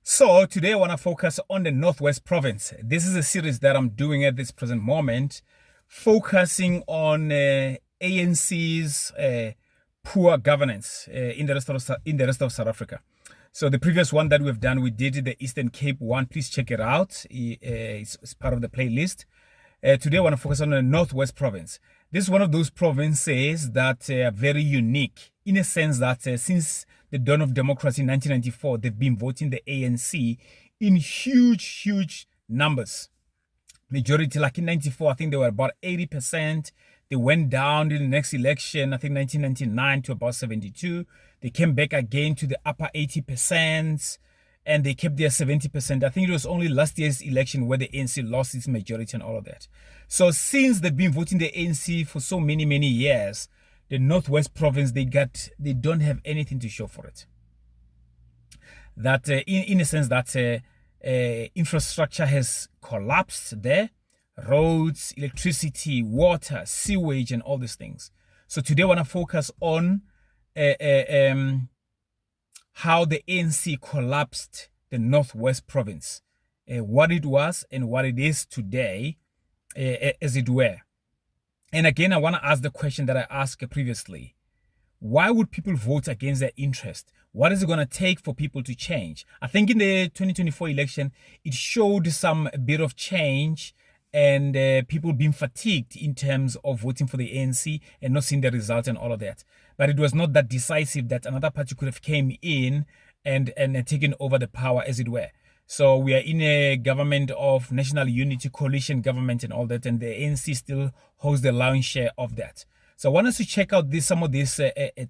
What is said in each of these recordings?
So today I want to focus on the Northwest Province. This is a series that I'm doing at this present moment, focusing on ANC's poor governance in the rest of South Africa. So the previous one that we've done, we did the Eastern Cape one. Please check it out. It's part of the playlist. Today I want to focus on the Northwest Province. This is one of those provinces that are very unique in a sense that since the dawn of democracy in 1994, they've been voting the ANC in huge numbers. Majority, like in 94, I think they were about 80%. They went down in the next election, I think 1999, to about 72. They came back again to the upper 80%, and they kept their 70%. I think it was only last year's election where the ANC lost its majority and all of that. So since they've been voting the ANC for so many years, the Northwest Province, they don't have anything to show for it. That in a sense that infrastructure has collapsed there, roads, electricity, water, sewage, and all these things. So today I want to focus on how the ANC collapsed the Northwest Province, what it was and what it is today, as it were. And again, I want to ask the question that I asked previously. Why would people vote against their interest? What is it going to take for people to change? I think in the 2024 election, it showed some bit of change and people being fatigued in terms of voting for the ANC and not seeing the result and all of that. But it was not that decisive that another party could have came in and taken over the power, as it were. So we are in a government of national unity, coalition government and all that, and the ANC still holds the lion's share of that. So I want us to check out some of these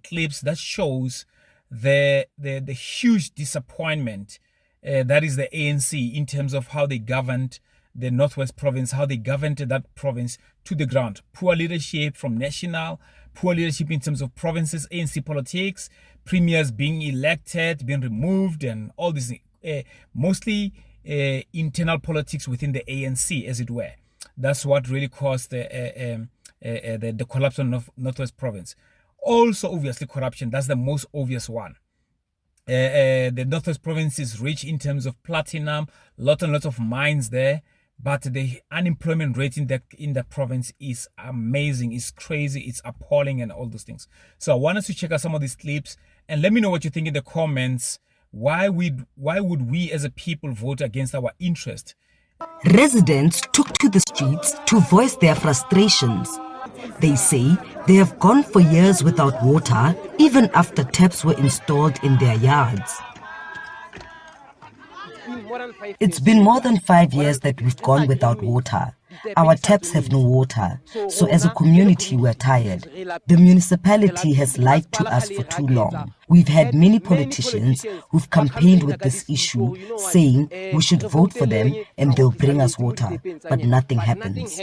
clips that shows the huge disappointment that is the ANC in terms of how they governed the Northwest Province, how they governed that province to the ground. Poor leadership from national, poor leadership in terms of provinces, ANC politics, premiers being elected, being removed, and all this. Mostly internal politics within the ANC, as it were. That's what really caused the collapse of Northwest Province. Also, obviously, corruption. That's the most obvious one. The Northwest Province is rich in terms of platinum, lots of mines there, but the unemployment rate in that province is amazing, it's crazy, it's appalling, and all those things. So I want us to check out some of these clips and let me know what you think in the comments. Why would we as a people vote against our interest? Residents took to the streets to voice their frustrations. They say they have gone for years without water, even after taps were installed in their yards. It's been more than 5 years that we've gone without water. Our taps have no water, so as a community we're tired. The municipality has lied to us for too long. We've had many politicians who've campaigned with this issue, saying we should vote for them and they'll bring us water, but nothing happens.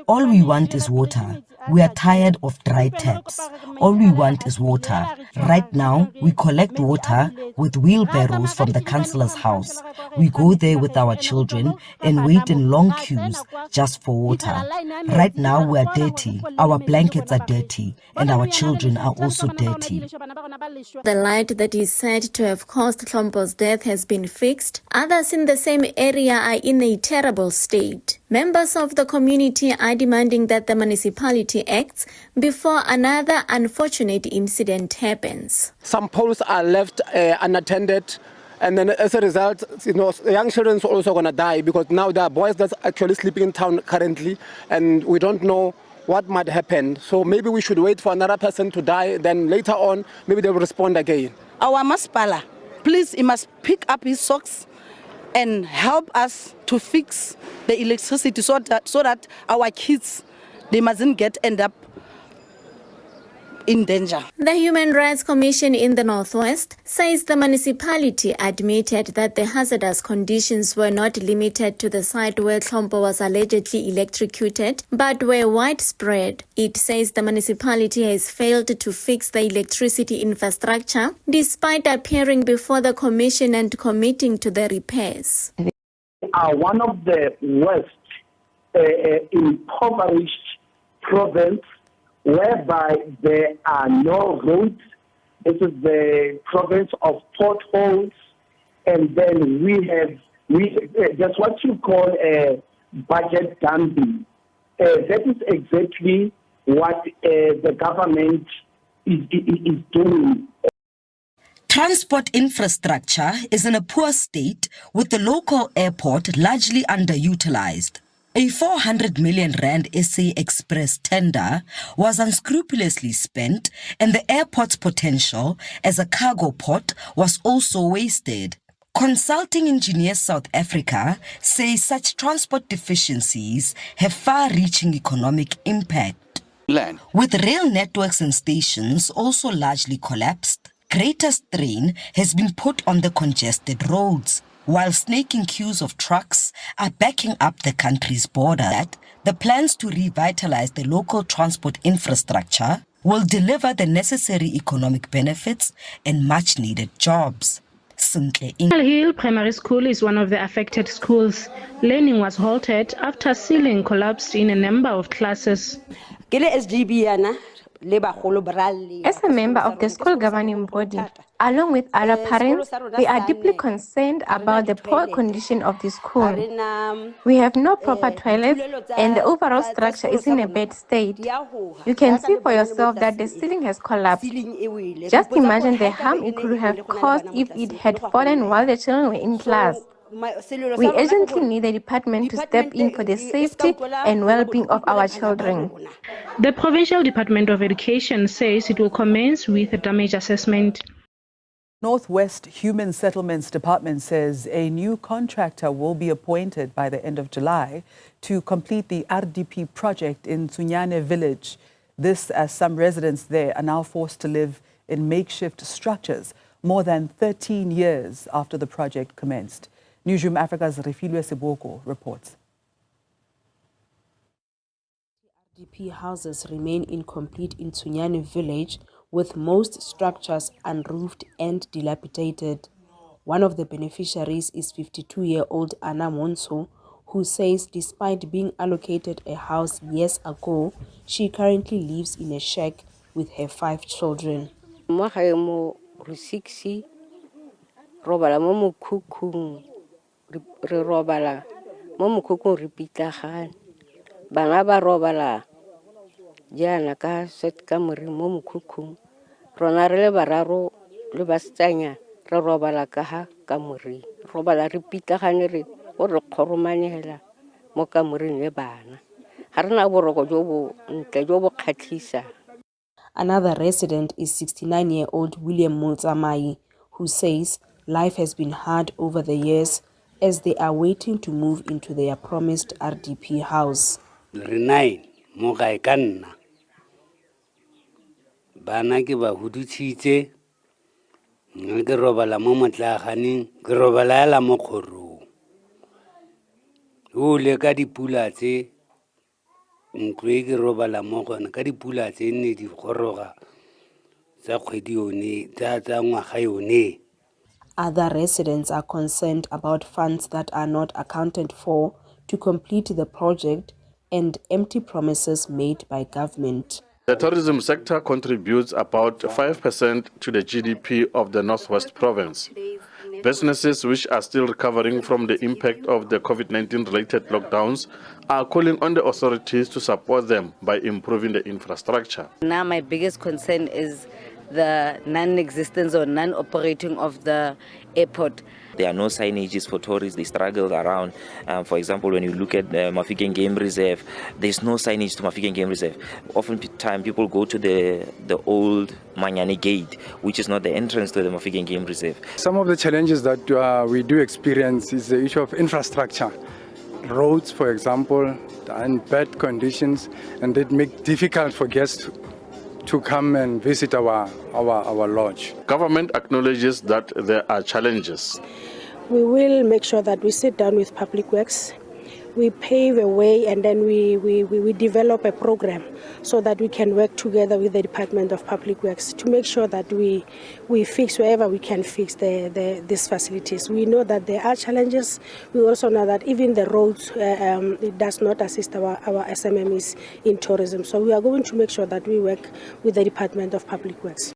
All we want is water. We are tired of dry taps. All we want is water. Right now, we collect water with wheelbarrows from the councillor's house. We go there with our children and wait in long queues just for water. Right now, we are dirty. Our blankets are dirty, and our children are also dirty. The light that is said to have caused Hlompo's death has been fixed. Others in the same area are in a terrible state. Members of the community are demanding that the municipality acts before another unfortunate incident happens. Some poles are left unattended, and then as a result, young children are also going to die because now there are boys that's actually sleeping in town currently, and we don't know what might happen. So maybe we should wait for another person to die, then later on, maybe they will respond again. Our Maspala, please, he must pick up his socks and help us to fix the electricity so that our kids, they mustn't end up in danger. The Human Rights Commission in the Northwest says the municipality admitted that the hazardous conditions were not limited to the site where Hlompo was allegedly electrocuted, but were widespread. It says the municipality has failed to fix the electricity infrastructure despite appearing before the commission and committing to the repairs. Are one of the worst impoverished province whereby there are no roads. This is the province of potholes, and then that's what you call a budget dumping. That is exactly what the government is doing. Transport infrastructure is in a poor state, with the local airport largely underutilized. A 400 million rand SA Express tender was unscrupulously spent, and the airport's potential as a cargo port was also wasted. Consulting Engineers South Africa say such transport deficiencies have far-reaching economic impact. With rail networks and stations also largely collapsed, greater strain has been put on the congested roads, while snaking queues of trucks are backing up the country's border. The plans to revitalize the local transport infrastructure will deliver the necessary economic benefits and much-needed jobs. Hill Primary School is one of the affected schools. Learning was halted after ceiling collapsed in a number of classes. As a member of the school governing body, along with other parents, we are deeply concerned about the poor condition of the school. We have no proper toilets and the overall structure is in a bad state. You can see for yourself that the ceiling has collapsed. Just imagine the harm it could have caused if it had fallen while the children were in class. We urgently need the department to step in for the safety and well-being of our children. The Provincial Department of Education says it will commence with a damage assessment. Northwest Human Settlements Department says a new contractor will be appointed by the end of July to complete the RDP project in Tsunyane village. This as some residents there are now forced to live in makeshift structures more than 13 years after the project commenced. Newsroom Africa's Refilwe Seboko reports. RDP houses remain incomplete in Tsunyane village, with most structures unroofed and dilapidated. One of the beneficiaries is 52-year-old Anna Monso, who says despite being allocated a house years ago, she currently lives in a shack with her 5 children. Re robala mo mokhukhung re pitlagane bana ba robala jaana ka set ka more mo mokhukhung rona re le bararo le basetsanya re robala ka ha ka more robala re pitlagane re o re khoromanela mo ka more le bana ha rena boroko jo bo ntle jo bo khatlisa. Another resident is 69-year-old William Motsamai, who says life has been hard over the years as they are waiting to move into their promised RDP house. Renai mo ga ikanna bana ke ba hudutshitse ke robala mo motlaganing ke robala la mo khoro o le ka dipula tse ntwe ke robala mo gona ka dipula tse ne di goroga tsa kgwedi yone tsa ngwaga yone. Other residents are concerned about funds that are not accounted for to complete the project and empty promises made by government. The tourism sector contributes about 5% to the GDP of the Northwest Province. Businesses which are still recovering from the impact of the COVID-19 related lockdowns are calling on the authorities to support them by improving the infrastructure. Now my biggest concern is the non-existence or non-operating of the airport. There are no signages for tourists. They struggle around. For example, when you look at the Mafikeng Game Reserve, there's no signage to Mafikeng Game Reserve. Oftentimes, people go to the old Manyani Gate, which is not the entrance to the Mafikeng Game Reserve. Some of the challenges that we do experience is the issue of infrastructure. Roads, for example, are in bad conditions, and it makes it difficult for guests to come and visit our lodge. Government acknowledges that there are challenges. We will make sure that we sit down with Public Works, we pave a way, and then we develop a program so that we can work together with the Department of Public Works to make sure that we fix wherever we can fix these facilities. We know that there are challenges. We also know that even the roads, it does not assist our SMMEs in tourism. So we are going to make sure that we work with the Department of Public Works.